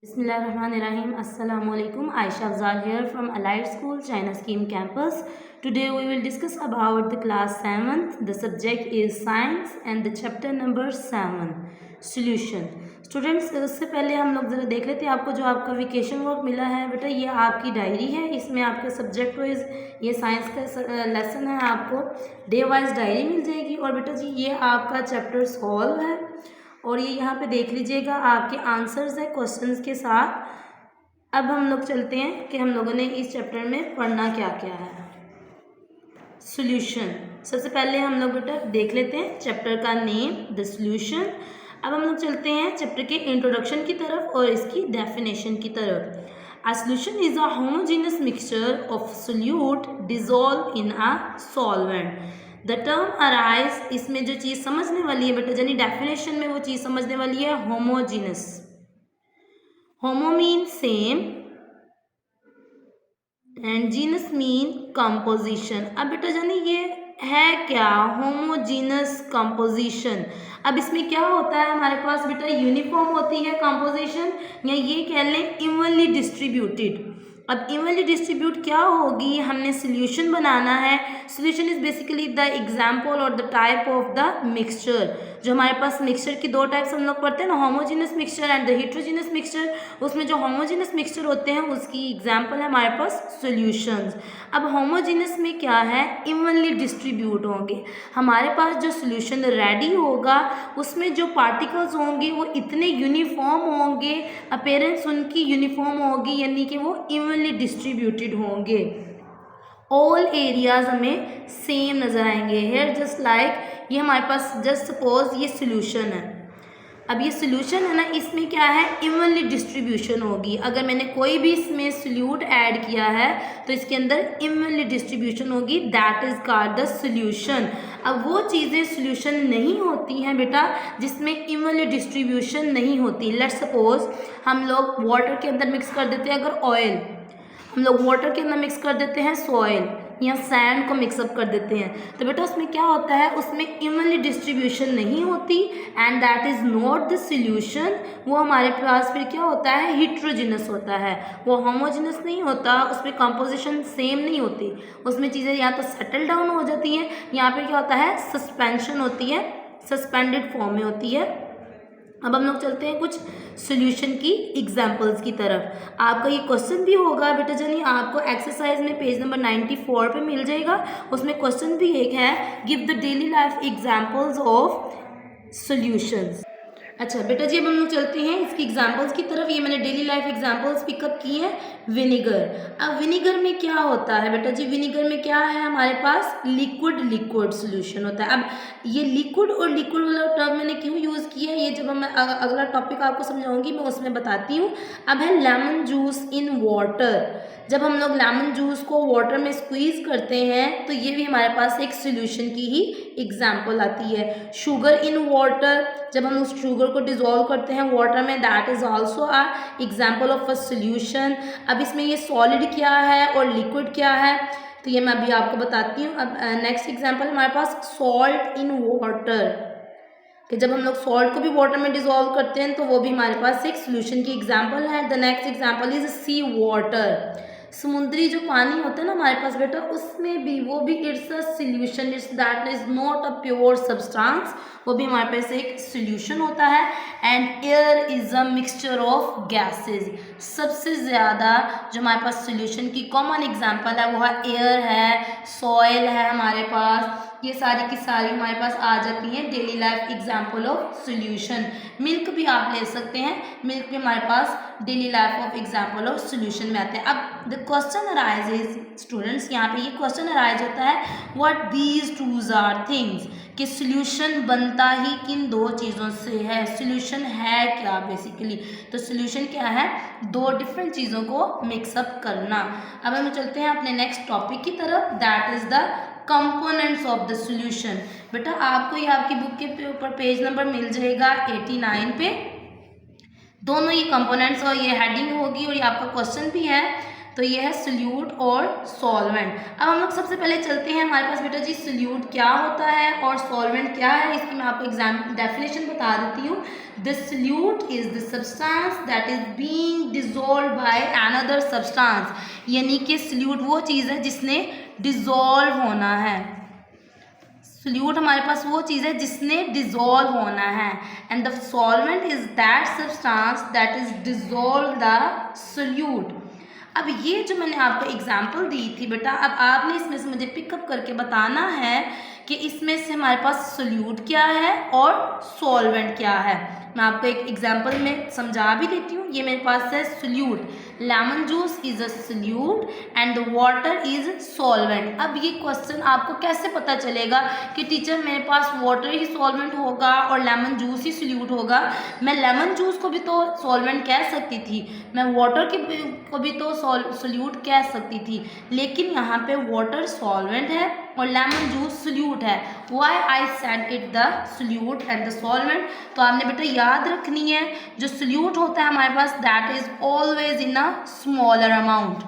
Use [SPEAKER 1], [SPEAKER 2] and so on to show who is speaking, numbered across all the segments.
[SPEAKER 1] Bismillahirrahmanirrahim. Assalamu alaikum. Aisha Afzal here from Allied School, China Scheme Campus. Today we will discuss about the class 7th. The subject is science and the chapter number 7, solution. Students, उससे पहले हम लोग ज़रा देख लेते हैं आपको जो आपका वेकेशन वर्क मिला है बेटा, ये आपकी डायरी है। इसमें आपका सब्जेक्ट वाइज ये साइंस का लेसन है, आपको डे वाइज डायरी मिल जाएगी। और बेटा जी ये आपका चैप्टर सॉल्व है और ये यहाँ पे देख लीजिएगा आपके आंसर्स है क्वेश्चंस के साथ। अब हम लोग चलते हैं कि हम लोगों ने इस चैप्टर में पढ़ना क्या क्या है। सॉल्यूशन, सबसे पहले हम लोग बेटा देख लेते हैं चैप्टर का नेम, द सॉल्यूशन। अब हम लोग चलते हैं चैप्टर के इंट्रोडक्शन की तरफ और इसकी डेफिनेशन की तरफ। A solution is a homogeneous mixture of solute dissolved in a solvent. The term arise, इसमें जो चीज़ समझने वाली है बेटा यानी डेफिनेशन में वो चीज़ समझने वाली है homogeneous. Homo mean same and genus mean composition. अब बेटा जानी ये है क्या होमोजीनस कंपोजिशन। अब इसमें क्या होता है हमारे पास बेटा यूनिफॉर्म होती है कंपोजिशन, या ये कह लें इवनली डिस्ट्रीब्यूटेड। अब इवनली डिस्ट्रीब्यूट क्या होगी, हमने सोल्यूशन बनाना है। Solution is basically the example और the type of the mixture. जो हमारे पास मिक्सचर की दो टाइप्स हम लोग पढ़ते हैं ना, homogeneous mixture and the heterogeneous mixture. उसमें जो होमोजीनस मिक्सचर होते हैं उसकी एग्जाम्पल है हमारे पास सोल्यूशंस। अब होमोजीनस में क्या है, इवनली डिस्ट्रीब्यूट होंगे। हमारे पास जो सोल्यूशन रेडी होगा उसमें जो पार्टिकल्स होंगे वो इतने यूनिफॉर्म होंगे, अपीयरेंस उनकी यूनिफॉर्म होगी, यानी कि वो इवनली डिस्ट्रीब्यूटेड होंगे। ऑल एरियाज हमें सेम नज़र आएंगे। हेयर जस्ट लाइक ये हमारे पास जस्ट सपोज ये सोल्यूशन है। अब ये सोल्यूशन है ना, इसमें क्या है इवनली डिस्ट्रीब्यूशन होगी। अगर मैंने कोई भी इसमें सोल्यूट ऐड किया है तो इसके अंदर इवनली डिस्ट्रीब्यूशन होगी, that is called the solution. अब वो चीज़ें सोल्यूशन नहीं होती हैं बेटा जिसमें इवनली डिस्ट्रीब्यूशन नहीं होती। लेट्स सपोज हम लोग वाटर के अंदर मिक्स कर देते हैं, अगर ऑयल हम लोग वाटर के अंदर मिक्स कर देते हैं, सॉइल या सैंड को मिक्सअप कर देते हैं, तो बेटा उसमें क्या होता है, उसमें इवनली डिस्ट्रीब्यूशन नहीं होती and that is not the solution. वो हमारे पास फिर क्या होता है, हिट्रोजिनस होता है। वो होमोजिनस नहीं होता, उसमें कंपोजिशन सेम नहीं होती, उसमें चीज़ें या तो सेटल डाउन हो जाती हैं, यहाँ पे क्या होता है सस्पेंशन होती है, सस्पेंडेड फॉर्म में होती है। अब हम लोग चलते हैं कुछ सॉल्यूशन की एग्जांपल्स की तरफ। आपका ये क्वेश्चन भी होगा बेटा जानी, आपको एक्सरसाइज में पेज नंबर 94 पे मिल जाएगा। उसमें क्वेश्चन भी एक है, give the daily life examples of solutions. अच्छा बेटा जी अब हम लोग चलते हैं इसकी एग्जांपल्स की तरफ। ये मैंने डेली लाइफ एग्जांपल्स पिकअप की हैं। विनेगर, अब विनेगर में क्या होता है बेटा जी, विनेगर में क्या है हमारे पास लिक्विड सॉल्यूशन होता है। अब ये लिक्विड और लिक्विड वाला टर्म मैंने क्यों यूज़ किया है, ये जब मैं अगला टॉपिक आपको समझाऊंगी मैं उसमें बताती हूँ। अब है लेमन जूस इन वाटर। जब हम लोग लेमन जूस को वाटर में स्क्वीज़ करते हैं तो ये भी हमारे पास एक सॉल्यूशन की ही एग्जांपल आती है। शुगर इन वाटर, जब हम उस शुगर को डिज़ोल्व करते हैं वाटर में, that is also a example of a solution. अब इसमें ये सॉलिड क्या है और लिक्विड क्या है तो ये मैं अभी आपको बताती हूँ। अब नेक्स्ट एग्जांपल हमारे पास सॉल्ट इन वाटर, कि जब हम लोग सॉल्ट को भी वाटर में डिज़ोल्व करते हैं तो वो भी हमारे पास एक सॉल्यूशन की एग्जांपल है। The next example is sea water. समुद्री जो पानी होता है ना हमारे पास बेटा, उसमें भी वो भी it's a solution, it's that is not a pure substance, वो भी हमारे पास एक सॉल्यूशन होता है। And air is a mixture of gases. सबसे ज़्यादा जो हमारे पास सॉल्यूशन की कॉमन एग्जांपल है वो है एयर है, सॉइल है हमारे पास, ये सारी की सारी हमारे पास आ जाती हैं daily life example of solution. Milk भी आप ले सकते हैं, मिल्क भी हमारे पास daily life of example of solution में आते हैं। अब द क्वेश्चन अराइजेज स्टूडेंट्स, यहाँ पे ये क्वेश्चन अराइज होता है what these twos are things, कि सॉल्यूशन बनता ही किन दो चीज़ों से है, सॉल्यूशन है क्या बेसिकली। तो सॉल्यूशन क्या है, दो डिफरेंट चीज़ों को मिक्सअप करना। अब हम चलते हैं अपने नेक्स्ट टॉपिक की तरफ, that is the components of the solution. बेटा आपको ये आपकी बुक के ऊपर पेज नंबर मिल जाएगा 89 पे। दोनों ये कंपोनेंट्स और ये हेडिंग होगी और ये आपका क्वेश्चन भी है। तो ये है सोल्यूट और सॉल्वेंट। अब हम लोग सबसे पहले चलते हैं, हमारे पास बेटा जी सोल्यूट क्या होता है और सॉल्वेंट क्या है, इसकी मैं आपको डेफिनेशन बता देती हूँ। The solute is the substance that is being dissolve by another substance, यानी कि सोल्यूट वो चीज़ है जिसने डिजोल्व होना है। सोल्यूट हमारे पास वो चीज़ है जिसने डिजोल्व होना है, and the solvent is that substance that is dissolve the solute. अब ये जो मैंने आपको एग्जांपल दी थी बेटा, अब आपने इसमें से मुझे पिकअप करके बताना है कि इसमें से हमारे पास सोल्यूट क्या है और सॉल्वेंट क्या है। मैं आपको एक एग्जांपल में समझा भी देती हूँ। ये मेरे पास है solute, lemon juice is a solute and the water is solvent. अब ये क्वेश्चन आपको कैसे पता चलेगा कि टीचर मेरे पास वाटर ही सॉल्वेंट होगा और लेमन जूस ही सोल्यूट होगा। मैं लेमन जूस को भी तो सॉल्वेंट कह सकती थी, मैं वाटर को भी तो सोल्यूट कह सकती थी, लेकिन यहाँ पे वाटर सॉल्वेंट है और लेमन जूस सोल्यूट है। Why I said it the solute and the solvent. तो आपने बेटा याद रखनी है, जो सोल्यूट होता है हमारे पास that is always in a smaller amount.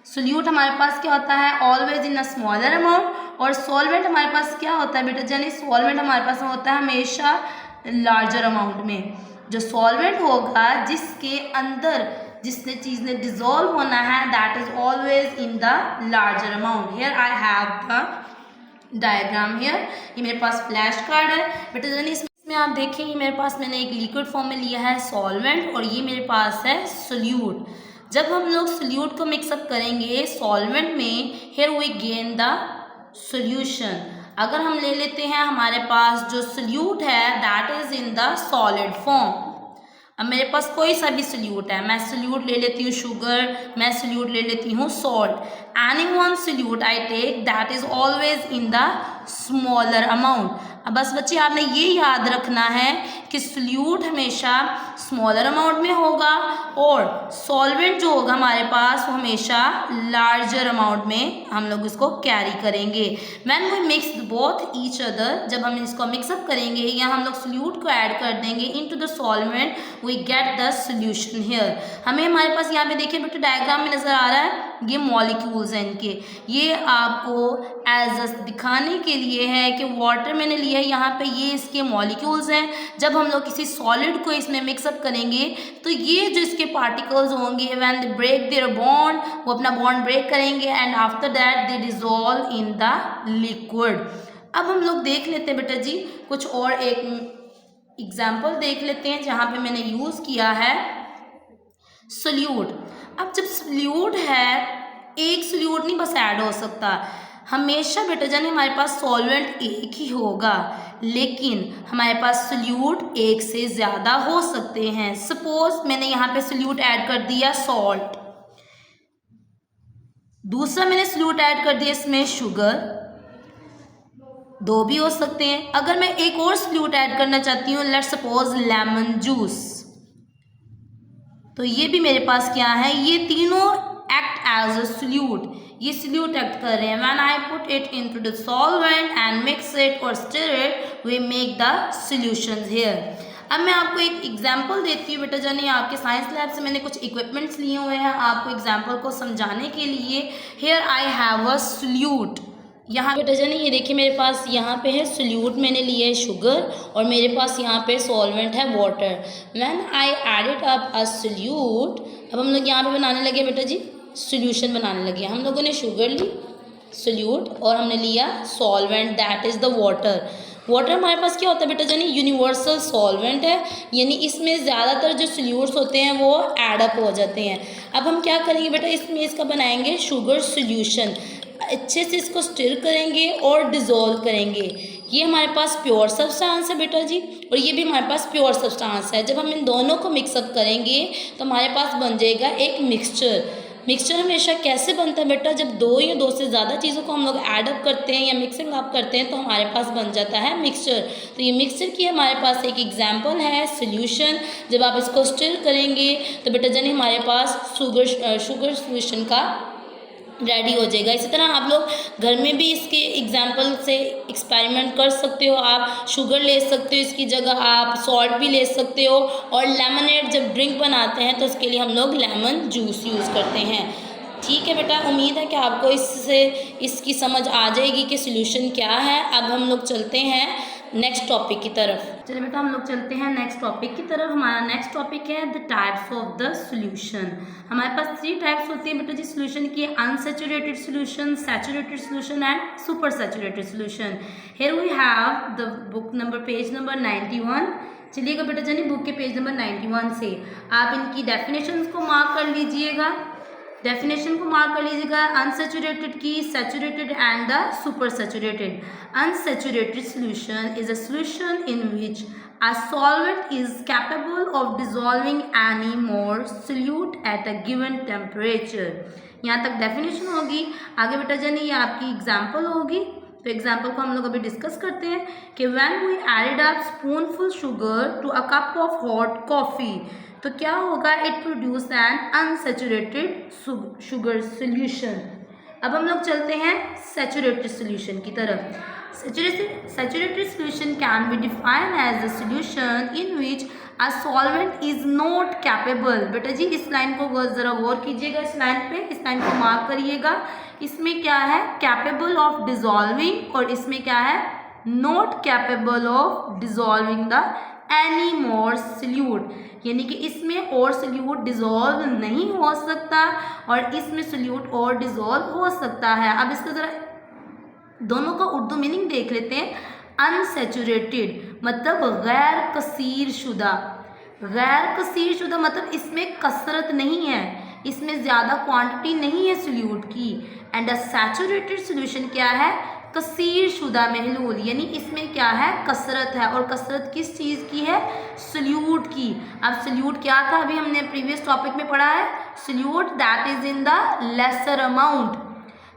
[SPEAKER 1] Solute हमारे पास क्या होता है, always in a smaller amount, और सॉल्वेंट हमारे पास क्या होता है बेटा, यानी सॉल्वेंट हमारे पास होता है हमेशा लार्जर अमाउंट में। जो सॉल्वेंट होगा जिसके अंदर जिसने चीज़ ने डिजोल्व होना है that is always in the larger amount. Here I have the diagram here. ये मेरे पास फ्लैश कार्ड है बेटा जानी, इसमें आप देखेंगे मेरे पास मैंने एक लिक्विड फॉर्म में लिया है सॉल्वेंट और ये मेरे पास है सोल्यूट। जब हम लोग सोल्यूट को मिक्सअप करेंगे सॉल्वेंट में, here we gain the solution. अगर हम ले लेते हैं हमारे पास जो सोल्यूट है that is in the solid form. अब मेरे पास कोई सा भी सोल्यूट है, मैं सोल्यूट ले लेती हूँ शुगर, मैं सोल्यूट ले लेती हूँ salt, any one solute I take that is always in the smaller amount. अब बस बच्चे आपने ये याद रखना है कि सोल्यूट हमेशा स्मॉलर अमाउंट में होगा और सॉल्वेंट जो होगा हमारे पास वो हमेशा लार्जर अमाउंट में हम लोग इसको कैरी करेंगे। When we mix both each other, जब हम इसको मिक्सअप करेंगे या हम लोग सोल्यूट को ऐड कर देंगे into the solvent, we get the solution here. हमें हमारे पास यहाँ पे देखिए बेटा डायग्राम में नज़र आ रहा है ये मॉलिक्यूल्स हैं इनके, ये आपको एज अ दिखाने के लिए है कि वाटर मैंने लिया है, यहाँ पे ये इसके मॉलिक्यूल्स हैं। जब हम लोग किसी सॉलिड को इसमें मिक्सअप करेंगे तो ये जो इसके पार्टिकल्स होंगे when they break their bond, वो अपना बॉन्ड ब्रेक करेंगे and after that they dissolve in the liquid. अब हम लोग देख लेते हैं बेटा जी कुछ और एक एग्जाम्पल देख लेते हैं जहाँ पे मैंने यूज़ किया है सोल्यूट। अब जब सोल्यूट है, एक सोल्यूट नहीं बस ऐड हो सकता, हमेशा बेटा जाने हमारे पास सॉल्वेंट एक ही होगा, लेकिन हमारे पास सोल्यूट एक से ज़्यादा हो सकते हैं। सपोज मैंने यहाँ पे सोल्यूट ऐड कर दिया सॉल्ट, दूसरा मैंने सोल्यूट ऐड कर दिया इसमें शुगर, दो भी हो सकते हैं। अगर मैं एक और सोल्यूट ऐड करना चाहती हूँ, लेट्स सपोज लेमन जूस, तो ये भी मेरे पास क्या है, ये तीनों एक्ट एज अ सोल्यूट, ये सोल्यूट एक्ट कर रहे हैं। When I put it into the solvent and mix it और stir it, we make the solutions here. अब मैं आपको एक एग्जांपल देती हूँ बेटा जानी, आपके साइंस लैब से मैंने कुछ इक्विपमेंट्स लिए हुए हैं आपको एग्जांपल को समझाने के लिए। Here I have a solute, यहाँ बेटा जानी ये देखिए मेरे पास यहाँ पे है सोल्यूट, मैंने लिया है शुगर और मेरे पास यहाँ पे सॉल्वेंट है water. When I added up a solute, अब हम लोग यहाँ पे बनाने लगे बेटा जी सोल्यूशन बनाने लगे। हम लोगों ने शुगर ली, सोल्यूट, और हमने लिया solvent that is the water. Water हमारे पास क्या होता है बेटा जानी, यूनिवर्सल सॉल्वेंट है, यानी इसमें ज़्यादातर जो सोल्यूट्स होते हैं वो एडअप हो जाते हैं। अब हम क्या करेंगे बेटा, इसमें इसका बनाएंगे शुगर सोल्यूशन, अच्छे से इसको स्टिर करेंगे और डिज़ोल्व करेंगे। ये हमारे पास प्योर सब्सटेंस है बेटा जी, और ये भी हमारे पास प्योर सब्सटेंस है। जब हम इन दोनों को मिक्सअप करेंगे तो हमारे पास बन जाएगा एक मिक्सचर। मिक्सचर हमेशा कैसे बनता है बेटा, जब दो या दो से ज़्यादा चीज़ों को हम लोग ऐड अप करते हैं या मिक्सिंग अप करते हैं तो हमारे पास बन जाता है मिक्सचर। तो ये मिक्सचर की हमारे पास एक एग्जांपल है सोल्यूशन। जब आप इसको स्टिर करेंगे तो बेटा जानी हमारे पास शुगर सोल्यूशन का रेडी हो जाएगा। इसी तरह आप लोग घर में भी इसके एग्जाम्पल से एक्सपेरिमेंट कर सकते हो। आप शुगर ले सकते हो, इसकी जगह आप सॉल्ट भी ले सकते हो, और लेमनेड जब ड्रिंक बनाते हैं तो उसके लिए हम लोग लेमन जूस यूज़ करते हैं। ठीक है बेटा, उम्मीद है कि आपको इससे इसकी समझ आ जाएगी कि सॉल्यूशन क्या है। अब हम लोग चलते हैं नेक्स्ट टॉपिक की तरफ। चलिए बेटा, हम लोग चलते हैं नेक्स्ट टॉपिक की तरफ। हमारा नेक्स्ट टॉपिक है the types of the solution. हमारे पास 3 टाइप्स होती है बेटा जी सॉल्यूशन की, unsaturated solution, saturated solution and super saturated solution. Here we have the book number page number 91। चलिएगा बेटा जानी बुक के पेज नंबर 91 से आप इनकी डेफिनेशंस को मार्क कर लीजिएगा। डेफिनेशन को मार्क कर लीजिएगा, अनसैचुरेटेड की, saturated and the super saturated. Unsaturated solution is a solution in which a solvent is capable of dissolving any more solute at a given temperature। यहाँ तक डेफिनेशन होगी। आगे बेटा जानी ये आपकी एग्जाम्पल होगी, तो एग्जाम्पल को हम लोग अभी डिस्कस करते हैं कि when we added a spoonful sugar to a cup of hot coffee, तो क्या होगा, it produce an unsaturated sugar solution. अब हम लोग चलते हैं सैचुरेटेड सॉल्यूशन की तरफ। Saturated solution can be defined as a solution in which a solvent is not capable। बेटा जी इस लाइन को ज़रा गौर कीजिएगा, इस लाइन पे, इस लाइन को मार्क करिएगा। इसमें क्या है, कैपेबल ऑफ डिजॉल्विंग, और इसमें क्या है, not capable of dissolving the any more solute, यानी कि इसमें और सॉल्यूट डिजॉल्व नहीं हो सकता और इसमें सॉल्यूट और डिजॉल्व हो सकता है। अब इसका ज़रा दोनों का उर्दू मीनिंग देख लेते हैं। अनसैचुरेटेड मतलब गैर कसीर शुदा, गैर कसीर शुदा मतलब इसमें कसरत नहीं है, इसमें ज़्यादा क्वांटिटी नहीं है सॉल्यूट की। एंड अ सैचुरेटेड सॉल्यूशन क्या है, कसीर शुदा महलूल, यानी इसमें क्या है, कसरत है, और कसरत किस चीज़ की है, सॉल्यूट की। अब सॉल्यूट क्या था, अभी हमने प्रीवियस टॉपिक में पढ़ा है, solute that is in the lesser amount.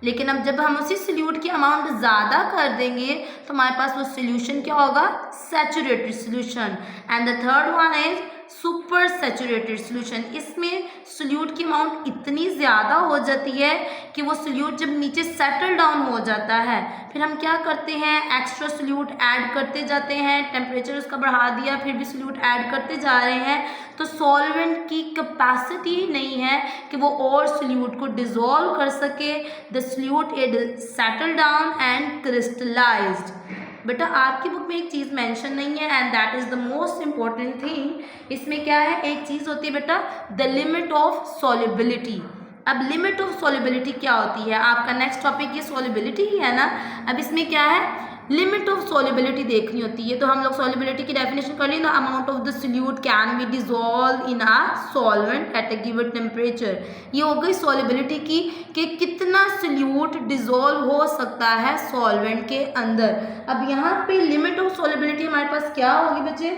[SPEAKER 1] लेकिन अब जब हम उसी सॉल्यूट की अमाउंट ज़्यादा कर देंगे तो हमारे पास वो सॉल्यूशन क्या होगा, saturated solution. And the third one is super saturated solution. इसमें सॉल्यूट की अमाउंट इतनी ज़्यादा हो जाती है कि वो सॉल्यूट जब नीचे सेटल डाउन हो जाता है, फिर हम क्या करते हैं, एक्स्ट्रा सॉल्यूट ऐड करते जाते हैं, टेम्परेचर उसका बढ़ा दिया, फिर भी सॉल्यूट ऐड करते जा रहे हैं, तो सॉल्वेंट की कैपेसिटी ही नहीं है कि वो और सॉल्यूट को डिसॉल्व कर सके। The solute is settle down and crystallised. बेटा आपकी बुक में एक चीज़ मेंशन नहीं है, and that is the most important thing. इसमें क्या है, एक चीज़ होती है बेटा, द लिमिट ऑफ सॉल्युबिलिटी। अब लिमिट ऑफ सॉल्युबिलिटी क्या होती है, आपका नेक्स्ट टॉपिक ये सॉल्युबिलिटी ही है ना। अब इसमें क्या है, लिमिट ऑफ सॉल्युबिलिटी देखनी होती है, तो हम लोग सॉल्युबिलिटी की डेफिनेशन कर लें, the amount of the solute can be dissolve in a solvent at a given temperature. ये हो गई सॉल्युबिलिटी की, कि कितना सॉल्यूट डिसॉल्व हो सकता है सॉल्वेंट के अंदर। अब यहाँ पे लिमिट ऑफ सॉल्युबिलिटी हमारे पास क्या होगी बच्चे,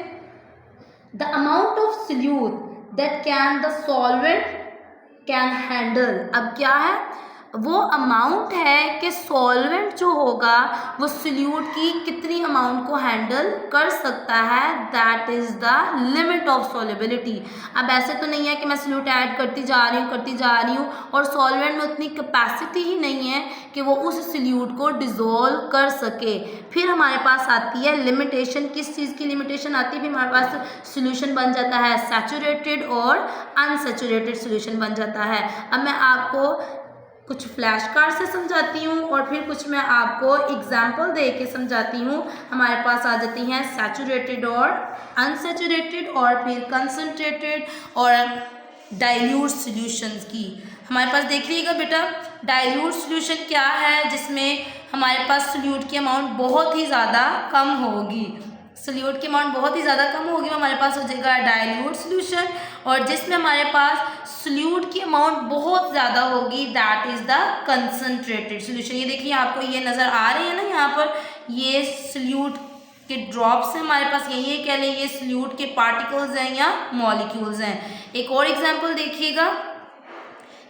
[SPEAKER 1] the amount of solute that can the solvent can handle. अब क्या है, वो अमाउंट है कि सॉल्वेंट जो होगा वो सॉल्यूट की कितनी अमाउंट को हैंडल कर सकता है, that is the limit of solubility. अब ऐसे तो नहीं है कि मैं सॉल्यूट ऐड करती जा रही हूँ और सॉल्वेंट में उतनी कैपेसिटी ही नहीं है कि वो उस सॉल्यूट को डिसॉल्व कर सके। फिर हमारे पास आती है लिमिटेशन, किस चीज़ की लिमिटेशन आती है, फिर हमारे पास सॉल्यूशन बन जाता है सैचुरेटेड और अनसैचुरेटेड सॉल्यूशन बन जाता है। अब मैं आपको कुछ फ्लैश कार्ड से समझाती हूँ और फिर कुछ मैं आपको एग्जाम्पल दे के समझाती हूँ। हमारे पास आ जाती हैं सैचुरेटेड और अनसैचुरेटेड, और फिर कंसनट्रेटेड और डाइल्यूट सॉल्यूशंस की। हमारे पास देख लीजिएगा बेटा, डाइल्यूट सॉल्यूशन क्या है, जिसमें हमारे पास सॉल्यूट की अमाउंट बहुत ही ज़्यादा कम होगी, सॉल्यूट की अमाउंट बहुत ही ज़्यादा कम होगी, हमारे पास हो जाएगा डाइल्यूट सॉल्यूशन। और जिसमें हमारे पास सॉल्यूट की अमाउंट बहुत ज़्यादा होगी, that is the concentrated solution. ये देखिए आपको ये नज़र आ रही है ना, यहाँ पर ये सॉल्यूट के ड्रॉप्स हैं हमारे पास, यही कह लें ये सॉल्यूट के पार्टिकल्स हैं या मॉलिक्यूल्स हैं। एक और एग्जाम्पल देखिएगा,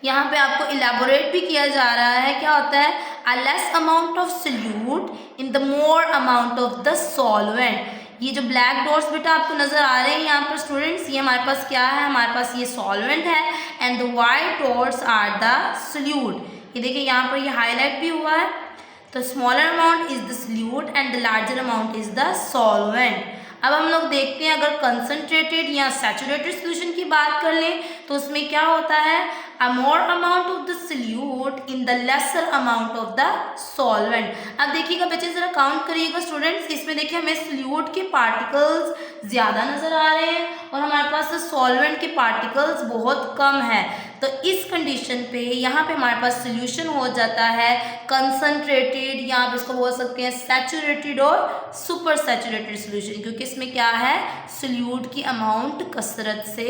[SPEAKER 1] यहाँ पे आपको इलेबोरेट भी किया जा रहा है, क्या होता है, a less amount of solute in the more amount of the solvent. ये जो ब्लैक डॉट्स बेटा आपको नज़र आ रहे हैं यहाँ पर स्टूडेंट्स, ये हमारे पास क्या है, हमारे पास ये सॉल्वेंट है, and the white dots are the solute. ये देखिए यहाँ पर ये हाईलाइट भी हुआ है, तो smaller amount is the solute and the larger amount is the solvent. अब हम लोग देखते हैं अगर कंसनट्रेटेड या सैचुरेटेड सोल्यूशन की बात कर लें तो उसमें क्या होता है, a more amount of the solute in the lesser amount of the solvent। अब देखिएगा बच्चे जरा काउंट करिएगा स्टूडेंट्स, इसमें देखिए हमें सोल्यूट के पार्टिकल्स ज़्यादा नज़र आ रहे हैं और हमारे पास सॉल्वेंट के पार्टिकल्स बहुत कम है। तो इस कंडीशन पे यहाँ पे हमारे पास सोल्यूशन हो जाता है कंसनट्रेटेड या आप इसको बोल सकते हैं सैचुरेटेड और सुपर सैचुरेटेड सोल्यूशन, क्योंकि इसमें क्या है, सोल्यूट की अमाउंट कसरत से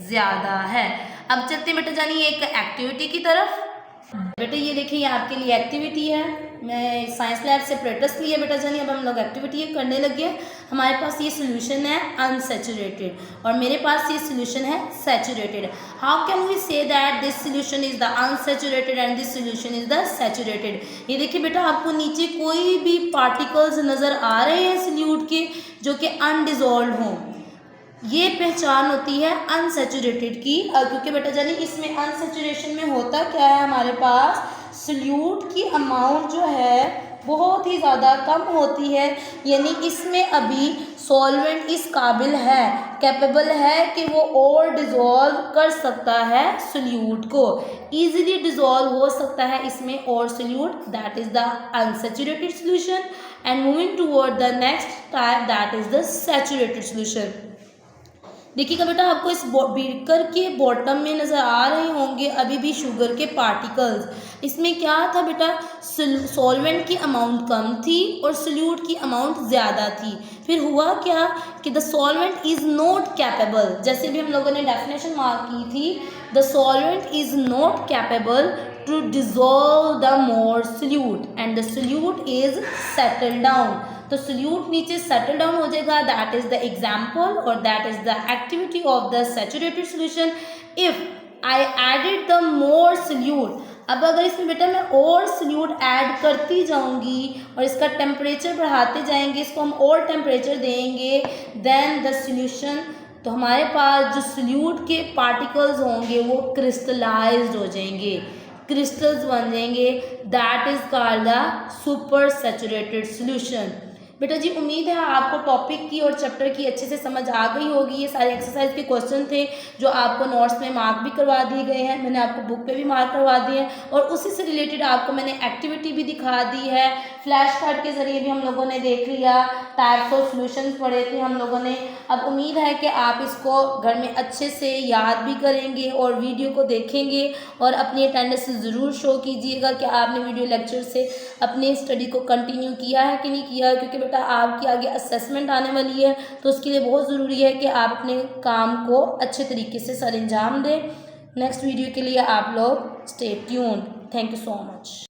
[SPEAKER 1] ज़्यादा है। अब चलते हैं बेटा जानिए एक एक्टिविटी की तरफ। बेटा ये देखिए ये आपके लिए एक्टिविटी है, मैं साइंस लैब से प्रैक्टिस ली है बेटा जानिए। अब हम लोग एक्टिविटी करने लगे। हमारे पास ये सोल्यूशन है अनसैचुरेटेड और मेरे पास ये सोल्यूशन है saturated. How can we say that this solution is the unsaturated and this solution is the saturated. ये देखिए बेटा आपको नीचे कोई भी पार्टिकल्स नज़र आ रहे हैं सोल्यूट के जो कि अनडिजॉल्व हों, ये पहचान होती है अनसैचुरेटेड की। क्योंकि बेटा जानिए इसमें अनसैचुरेशन में होता क्या है, हमारे पास सोल्यूट की अमाउंट जो है बहुत ही ज़्यादा कम होती है, यानी इसमें अभी सॉल्वेंट इस काबिल है, कैपेबल है कि वो और डिज़ोल्व कर सकता है सोल्यूट को, ईजिली डिज़ोल्व हो सकता है इसमें और solute, that is the unsaturated solution. And moving toward the next type that is the saturated solution. देखिएगा बेटा आपको इस बीकर के बॉटम में नज़र आ रहे होंगे अभी भी शुगर के पार्टिकल्स। इसमें क्या था बेटा, सॉल्वेंट की अमाउंट कम थी और सोल्यूट की अमाउंट ज़्यादा थी। फिर हुआ क्या कि the solvent is not capable, जैसे भी हम लोगों ने डेफिनेशन मार्क की थी, the solvent is not capable to dissolve the more solute and the solute is settle down. तो सोल्यूट नीचे सेटल डाउन हो जाएगा, दैट इज द एग्जाम्पल और that is the activity of the saturated solution. If I added the more solute, अब अगर इसमें बेटा मैं और सोल्यूट ऐड करती जाऊंगी और इसका टेम्परेचर बढ़ाते जाएंगे, इसको हम और टेम्परेचर देंगे, देन द सोल्यूशन, तो हमारे पास जो सोल्यूट के पार्टिकल्स होंगे वो क्रिस्टलाइज्ड हो जाएंगे, क्रिस्टल्स बन जाएंगे, that is called the super saturated solution. बेटा जी उम्मीद है आपको टॉपिक की और चैप्टर की अच्छे से समझ आ गई होगी। ये सारे एक्सरसाइज के क्वेश्चन थे जो आपको नोट्स में मार्क भी करवा दिए गए हैं, मैंने आपको बुक पे भी मार्क करवा दिए हैं और उसी से रिलेटेड आपको मैंने एक्टिविटी भी दिखा दी है। फ्लैश कार्ड के ज़रिए भी हम लोगों ने देख लिया, टाइप्स ऑफ सॉल्यूशंस पढ़े थे हम लोगों ने। अब उम्मीद है कि आप इसको घर में अच्छे से याद भी करेंगे और वीडियो को देखेंगे और अपनी अटेंडेंस ज़रूर शो कीजिएगा कि आपने वीडियो लेक्चर से अपनी स्टडी को कंटिन्यू किया है कि नहीं किया, क्योंकि बेटा आपकी आगे असेसमेंट आने वाली है तो उसके लिए बहुत ज़रूरी है कि आप अपने काम को अच्छे तरीके से सरअंजाम दें। नेक्स्ट वीडियो के लिए आप लोग stay tuned. Thank you so much.